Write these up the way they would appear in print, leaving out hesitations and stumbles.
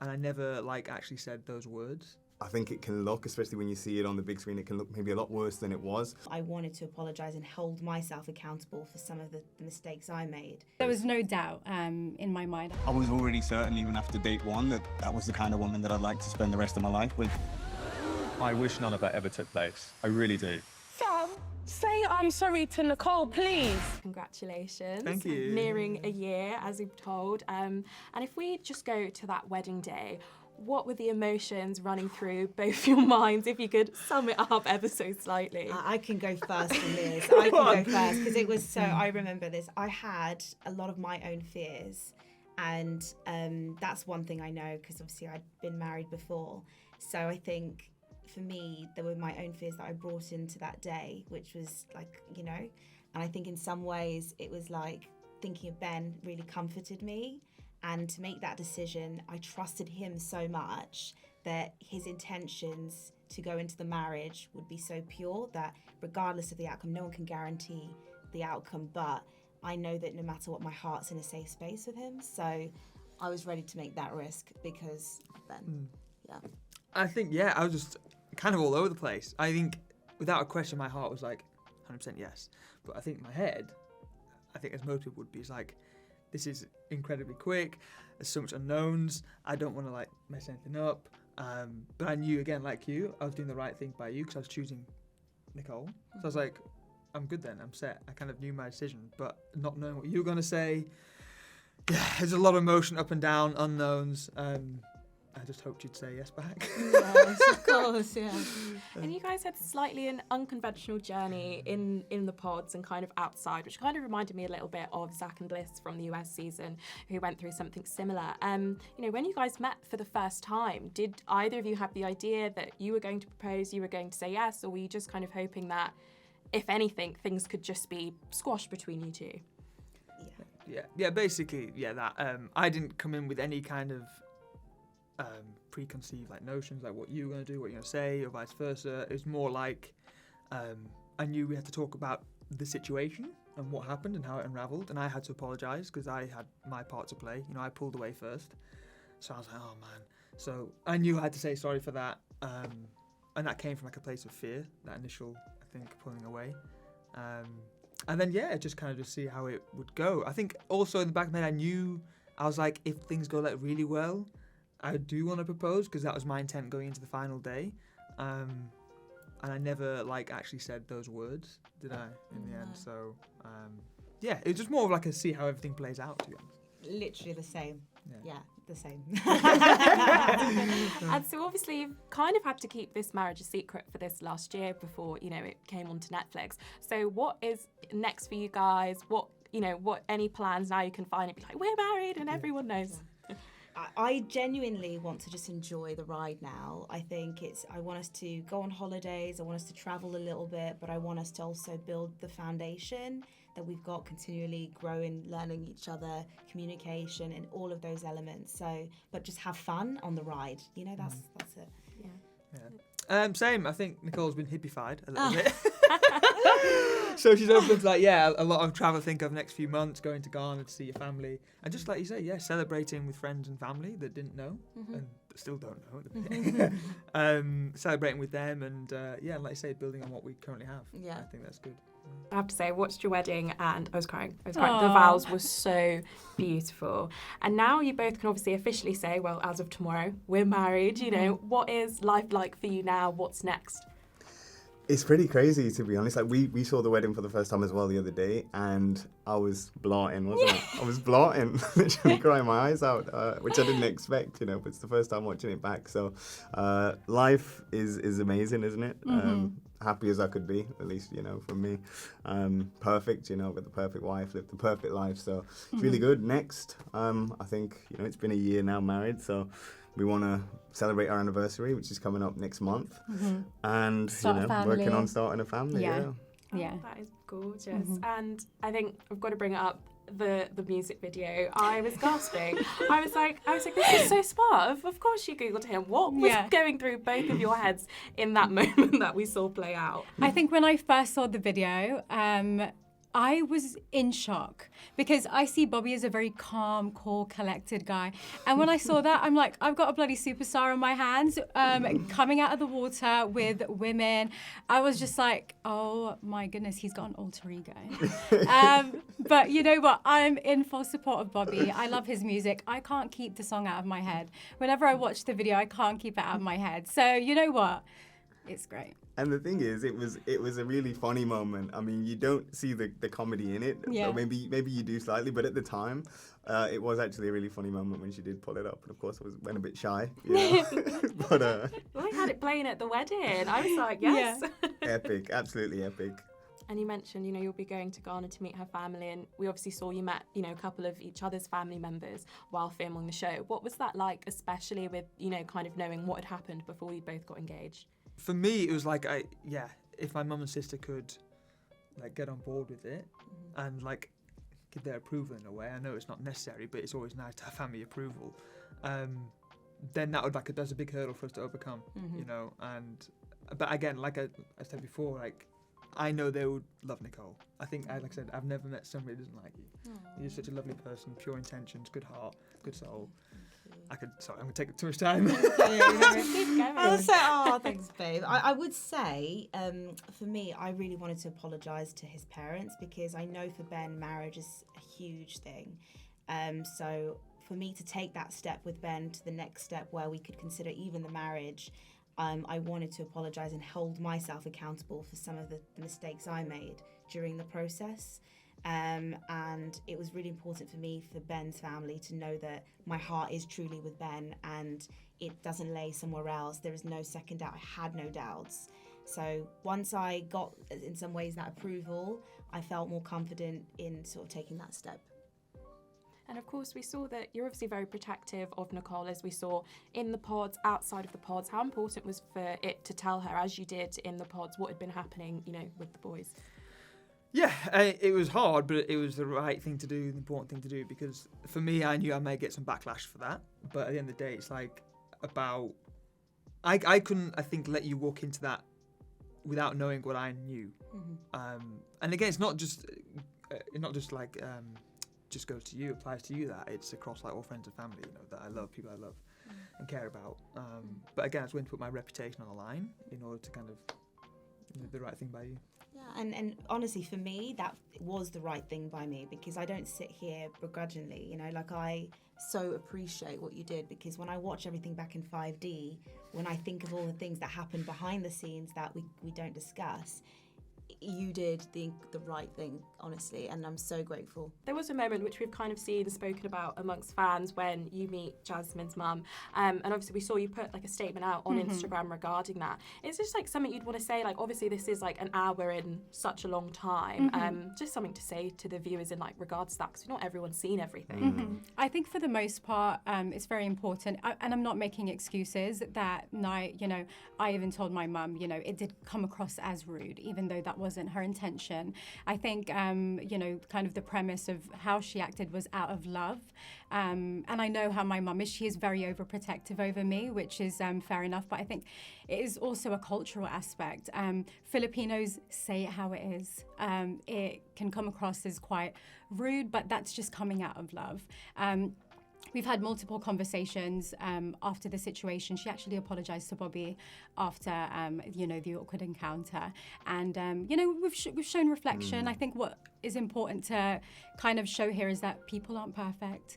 and I never actually said those words. I think it can look, especially when you see it on the big screen, it can look maybe a lot worse than it was. I wanted to apologise and hold myself accountable for some of the mistakes I made. There was no doubt in my mind. I was already certain, even after date one, that was the kind of woman that I'd like to spend the rest of my life with. I wish none of that ever took place. I really do. Sam, say I'm sorry to Nicole, please. Congratulations. Thank you. Nearing a year, as you've told. And if we just go to that wedding day, what were the emotions running through both your minds, if you could sum it up ever so slightly? I can go first on this. I can go first because it was so, I remember this. I had a lot of my own fears, and that's one thing I know because obviously I'd been married before. So I think for me, there were my own fears that I brought into that day, which was and I think in some ways it was thinking of Ben really comforted me. And to make that decision, I trusted him so much that his intentions to go into the marriage would be so pure that regardless of the outcome, no one can guarantee the outcome, but I know that no matter what, my heart's in a safe space with him. So I was ready to make that risk because of Ben. Yeah. I think, I was just kind of all over the place. I think without a question, my heart was 100% yes. But I think in my head, as most people would be, it's this is incredibly quick. There's so much unknowns. I don't want to mess anything up. But I knew, again, like you, I was doing the right thing by you because I was choosing Nicole. So I was like, I'm good then. I'm set. I kind of knew my decision, but not knowing what you were going to say. Yeah, there's a lot of emotion up and down, unknowns. I just hoped you'd say yes back. Yes, of course, yeah. And you guys had slightly an unconventional journey in the pods and kind of outside, which kind of reminded me a little bit of Zach and Bliss from the US season, who went through something similar. When you guys met for the first time, did either of you have the idea that you were going to propose, you were going to say yes, or were you just kind of hoping that, if anything, things could just be squashed between you two? Yeah, basically, that. I didn't come in with any kind of preconceived notions what you were going to do, what you're going to say, or vice versa. It was more I knew we had to talk about the situation and what happened and how it unravelled, and I had to apologise because I had my part to play. I pulled away first, so I was like, oh man. So I knew I had to say sorry for that, and that came from a place of fear, that initial, I think, pulling away. And then just kind of see how it would go. I think also in the back of my head, I was like, if things go really well, I do want to propose because that was my intent going into the final day, and I never actually said those words, did I? In the end, so it was just more of a see how everything plays out. To be honest, literally the same. Yeah, the same. And so obviously you've kind of had to keep this marriage a secret for this last year before it came onto Netflix. So what is next for you guys? What any plans now? You can finally be we're married and everyone knows. I genuinely want to just enjoy the ride now. I think I want us to go on holidays, I want us to travel a little bit, but I want us to also build the foundation that we've got, continually growing, learning each other, communication, and all of those elements. So, but just have fun on the ride. That's it. Yeah. Same. I think Nicole's been hippified a little bit. So she's open to a lot of travel. Think of next few months, going to Ghana to see your family, and just like you say, celebrating with friends and family that didn't know and still don't know at the beginning. Celebrating with them, and like you say, building on what we currently have. I think that's good. I have to say, I watched your wedding and I was crying. Aww. The vows were so beautiful. And now you both can obviously officially say, well, as of tomorrow, we're married. What is life like for you now? What's next? It's pretty crazy, to be honest. We saw the wedding for the first time as well the other day, and I was blotting, wasn't I? I was blotting, literally crying my eyes out, which I didn't expect, but it's the first time watching it back. So life is amazing, isn't it? Happy as I could be, at least, for me. Perfect, with the perfect wife, lived the perfect life. So it's really good. Next, I think, it's been a year now married, so we want to celebrate our anniversary, which is coming up next month, and working on starting a family. Yeah. That is gorgeous. And I think I've got to bring it up. The music video, I was gasping. I was like, this is so smart. Of course you Googled him. What was going through both of your heads in that moment that we saw play out? I think when I first saw the video, I was in shock because I see Bobby as a very calm, cool, collected guy. And when I saw that, I'm like, I've got a bloody superstar on my hands coming out of the water with women. I was just like, oh my goodness, he's got an alter ego. But you know what? I'm in full support of Bobby. I love his music. I can't keep the song out of my head. Whenever I watch the video, I can't keep it out of my head. So you know what? It's great. And the thing is, it was a really funny moment. I mean, you don't see the comedy in it. Yeah. Or maybe you do slightly, but at the time, it was actually a really funny moment when she did pull it up. And of course, went a bit shy. You know? But Well, I had it playing at the wedding. I was like, yes. Yeah. epic, absolutely epic. And you mentioned, you'll be going to Ghana to meet her family, and we obviously saw you met, a couple of each other's family members while filming the show. What was that like, especially with, kind of knowing what had happened before you both got engaged? For me, it was like, if my mum and sister could, like, get on board with it and, like, give their approval in a way. I know it's not necessary, but it's always nice to have family approval. Then that would, that's a big hurdle for us to overcome, but again, like I said before, like, I know they would love Nicole. I think, like I said, I've never met somebody who doesn't like you. You're such a lovely person, pure intentions, good heart, good soul. I'm going to take too much time. Thanks, babe. I would say, for me, I really wanted to apologise to his parents because I know for Ben, marriage is a huge thing. So for me to take that step with Ben to the next step where we could consider even the marriage, I wanted to apologise and hold myself accountable for some of the mistakes I made during the process. And it was really important for me, for Ben's family, to know that my heart is truly with Ben and it doesn't lay somewhere else. There is no second doubt. I had no doubts. So once I got, in some ways, that approval, I felt more confident in sort of taking that step. And of course, we saw that you're obviously very protective of Nicole, as we saw in the pods, outside of the pods. How important was for it to tell her, as you did in the pods, what had been happening, with the boys? Yeah, it was hard, but it was the right thing to do, the important thing to do, because for me, I knew I may get some backlash for that. But at the end of the day, it's like about... I couldn't, I think, let you walk into that without knowing what I knew. And again, it's not just like... just goes to you, applies to you, that it's across like all friends and family, that I love, people I love and care about. But again, I was going to put my reputation on the line in order to kind of do the right thing by you. Yeah, and honestly, for me, that was the right thing by me, because I don't sit here begrudgingly, like I so appreciate what you did, because when I watch everything back in 5D, when I think of all the things that happened behind the scenes that we don't discuss, you did the right thing, honestly, and I'm so grateful. There was a moment which we've kind of seen spoken about amongst fans when you meet Jasmine's mum, and obviously we saw you put like a statement out on Instagram regarding that. Is this like something you'd want to say? Like, obviously this is like an hour in such a long time, just something to say to the viewers in like regards to that, because not everyone's seen everything. I think for the most part, it's very important, and I'm not making excuses. That night, I even told my mum, it did come across as rude, even though that wasn't her intention. I think, kind of the premise of how she acted was out of love. And I know how my mum is. She is very overprotective over me, which is fair enough. But I think it is also a cultural aspect. Filipinos say it how it is. It can come across as quite rude, but that's just coming out of love. We've had multiple conversations after the situation. She actually apologised to Bobby after, the awkward encounter. And, we've shown reflection. I think what is important to kind of show here is that people aren't perfect.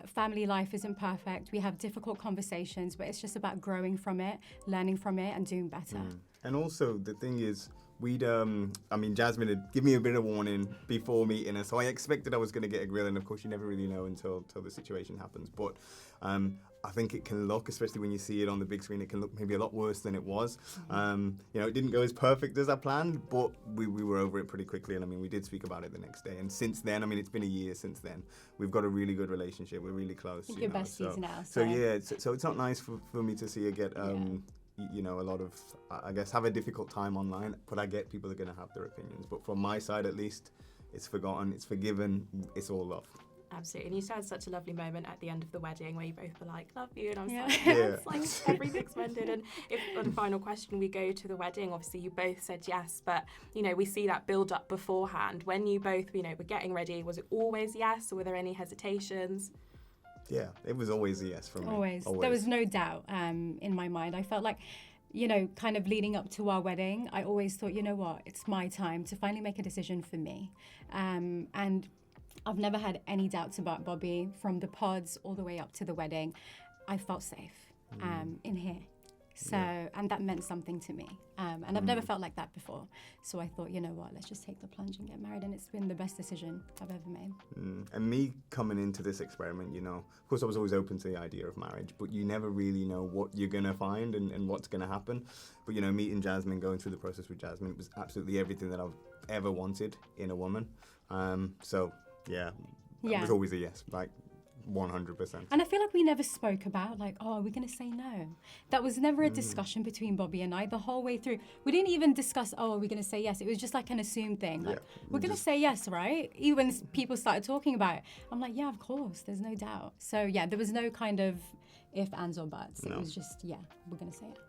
Family life isn't perfect. We have difficult conversations, but it's just about growing from it, learning from it, and doing better. And also, the thing is, Jasmine had given me a bit of warning before meeting her, so I expected I was going to get a grill, and of course you never really know until the situation happens. But I think it can look, especially when you see it on the big screen, it can look maybe a lot worse than it was. It didn't go as perfect as I planned, but we were over it pretty quickly, and we did speak about it the next day. And since then, it's been a year since then, we've got a really good relationship. We're really close. You're besties now. So it's not nice for me to see her get... a lot of, I guess, have a difficult time online, but I get people are going to have their opinions. But from my side, at least, it's forgotten, it's forgiven, it's all love. Absolutely. And you had such a lovely moment at the end of the wedding where you both were like, love you. And I was Yeah. like, yes, like everything's mended. And if on the final question we go to the wedding, obviously you both said yes, but, you know, we see that build up beforehand. When you both, you know, were getting ready, was it always yes, or were there any hesitations? Yeah, it was always a yes from me. Always. There was no doubt in my mind. I felt like, you know, kind of leading up to our wedding, I always thought, you know what, it's my time to finally make a decision for me. And I've never had any doubts about Bobby from the pods all the way up to the wedding. I felt safe in here. So, and that meant something to me. And I've never felt like that before. So I thought, you know what, let's just take the plunge and get married. And it's been the best decision I've ever made. And me coming into this experiment, you know, of course I was always open to the idea of marriage, but you never really know what you're going to find and what's going to happen. But, you know, meeting Jasmine, going through the process with Jasmine, it was absolutely everything that I've ever wanted in a woman. So, yeah, it was always a yes, like 100%. And I feel like we never spoke about, like, oh, are we going to say no? That was never a discussion between Bobby and I the whole way through. We didn't even discuss, oh, are we going to say yes? It was just like an assumed thing. Like, we're going to say yes, right? Even when people started talking about it, I'm like, yeah, of course, there's no doubt. So, yeah, there was no kind of if, ands, or buts. It was just, yeah, we're going to say it.